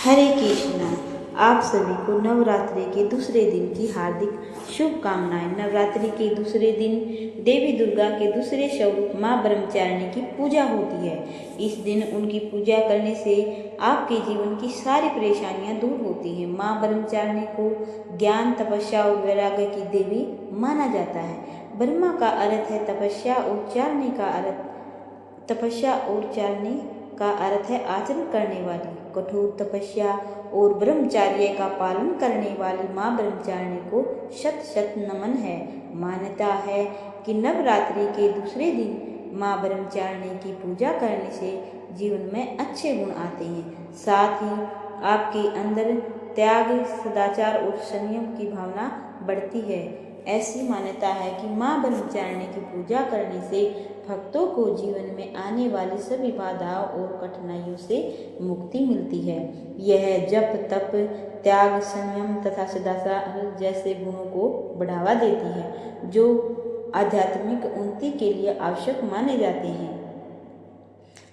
हरे कृष्णा। आप सभी को नवरात्रि के दूसरे दिन की हार्दिक शुभकामनाएं। नवरात्रि के दूसरे दिन देवी दुर्गा के दूसरे स्वरूप माँ ब्रह्मचारिणी की पूजा होती है। इस दिन उनकी पूजा करने से आपके जीवन की सारी परेशानियां दूर होती हैं। माँ ब्रह्मचारिणी को ज्ञान, तपस्या और वैराग्य की देवी माना जाता है। ब्रह्मा का अर्थ है तपस्या और चारिणी का अर्थ है आचरण करने वाली। कठोर तपस्या और ब्रह्मचर्य का पालन करने वाली माँ ब्रह्मचारिणी को शत शत नमन है। मान्यता है कि नवरात्रि के दूसरे दिन माँ ब्रह्मचारिणी की पूजा करने से जीवन में अच्छे गुण आते हैं, साथ ही आपके अंदर त्याग, सदाचार और संयम की भावना बढ़ती है। ऐसी मान्यता है कि माँ ब्रह्मचारिणी की पूजा करने से भक्तों को जीवन में आने वाली सभी बाधाओं और कठिनाइयों से मुक्ति मिलती है। यह जप, तप, त्याग, संयम तथा सदाचार जैसे गुणों को बढ़ावा देती है, जो आध्यात्मिक उन्नति के लिए आवश्यक माने जाते हैं।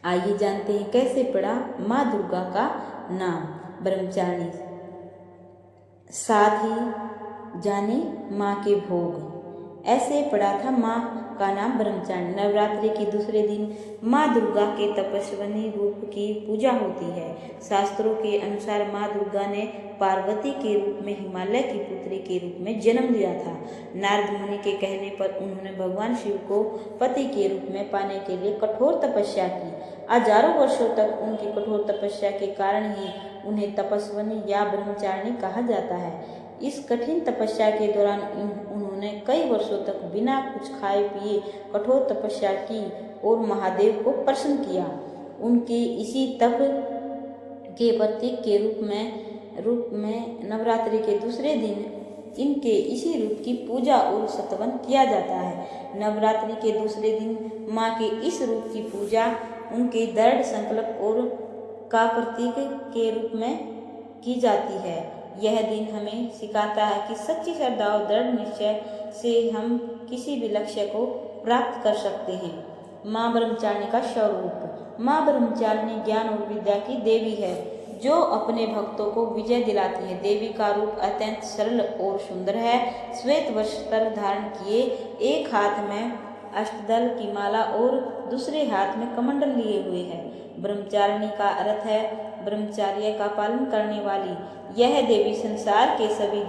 आइए जानते हैं कैसे पड़ा माँ दुर्गा का नाम ब्रह्मचारिणी। साथ ही जाने माँ के भोग। ऐसे पड़ा था माँ का नाम ब्रह्मचारिणी। नवरात्रि के दूसरे दिन माँ दुर्गा के तपस्विनी रूप की पूजा होती है। शास्त्रों के अनुसार माँ दुर्गा ने पार्वती के रूप में हिमालय की पुत्री के रूप में जन्म लिया था। नारद मुनि के कहने पर उन्होंने भगवान शिव को पति के रूप में पाने के लिए कठोर तपस्या की। हजारों वर्षों तक उनकी कठोर तपस्या के कारण ही उन्हें तपस्विनी या ब्रह्मचारिणी कहा जाता है। इस कठिन तपस्या के दौरान उन्होंने कई वर्षों तक बिना कुछ खाए पिए कठोर तपस्या की और महादेव को प्रसन्न किया। उनके इसी तप के प्रतीक के रूप में नवरात्रि के दूसरे दिन इनके इसी रूप की पूजा और स्तवन किया जाता है। नवरात्रि के दूसरे दिन माँ के इस रूप की पूजा उनके दृढ़ संकल्प और का प्रतीक के रूप में की जाती है। यह दिन हमें सिखाता है कि सच्ची श्रद्धा और दृढ़ निश्चय से हम किसी भी लक्ष्य को प्राप्त कर सकते हैं। माँ ब्रह्मचारिणी का स्वरूप। माँ ब्रह्मचारिणी ज्ञान और विद्या की देवी है, जो अपने भक्तों को विजय दिलाती है। देवी का रूप अत्यंत सरल और सुंदर है। श्वेत वस्त्र धारण किए, एक हाथ में अष्टदल की माला और दूसरे हाथ में कमंडल लिए हुए है। ब्रह्मचारिणी का अर्थ है ब्रह्मचर्य का पालन करने वाली। यह देवी संसार के सभी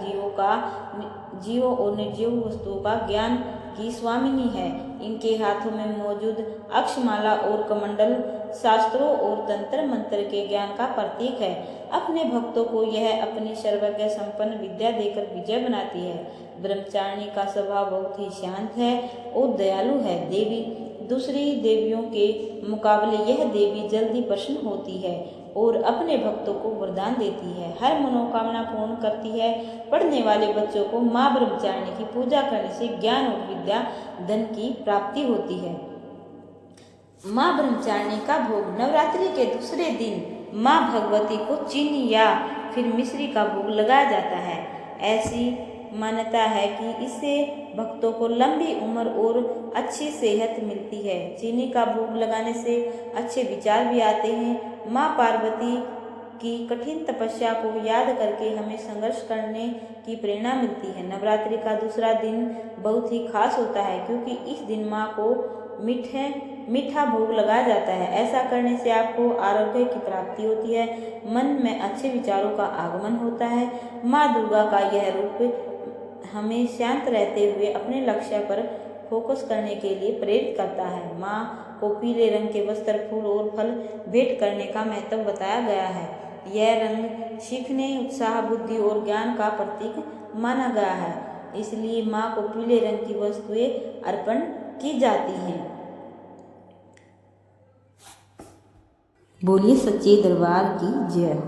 जीवों और निर्जीव वस्तुओं का ज्ञान की स्वामिनी है। इनके हाथों में मौजूद अक्षमाला और कमंडल शास्त्रों और तंत्र मंत्र के ज्ञान का प्रतीक है। अपने भक्तों को यह अपनी सर्वज्ञ संपन्न विद्या देकर विजय बनाती है। ब्रह्मचारिणी का स्वभाव बहुत ही शांत है और दयालु है। देवी दूसरी देवियों के मुकाबले यह देवी जल्दी प्रसन्न होती है और अपने भक्तों को वरदान देती है। हर मनोकामना पूर्ण करती है। पढ़ने वाले बच्चों को माँ ब्रह्मचारिणी की पूजा करने से ज्ञान और विद्या, धन की प्राप्ति होती है। माँ ब्रह्मचारिणी का भोग। नवरात्रि के दूसरे दिन माँ भगवती को चीनी या फिर मिश्री का भोग लगाया जाता है। ऐसी मान्यता है कि इससे भक्तों को लंबी उम्र और अच्छी सेहत मिलती है। चीनी का भोग लगाने से अच्छे विचार भी आते हैं। माँ पार्वती की कठिन तपस्या को याद करके हमें संघर्ष करने की प्रेरणा मिलती है। नवरात्रि का दूसरा दिन बहुत ही खास होता है, क्योंकि इस दिन माँ को मीठा भोग लगाया जाता है। ऐसा करने से आपको आरोग्य की प्राप्ति होती है, मन में अच्छे विचारों का आगमन होता है। माँ दुर्गा का यह रूप हमें शांत रहते हुए अपने लक्ष्य पर फोकस करने के लिए प्रेरित करता है। माँ को पीले रंग के वस्त्र, फूल और फल भेंट करने का महत्व बताया गया है। यह रंग सीखने, उत्साह, बुद्धि और ज्ञान का प्रतीक माना गया है, इसलिए माँ को पीले रंग की वस्तुएं अर्पण की जाती हैं। बोलिए सच्चे दरबार की जय।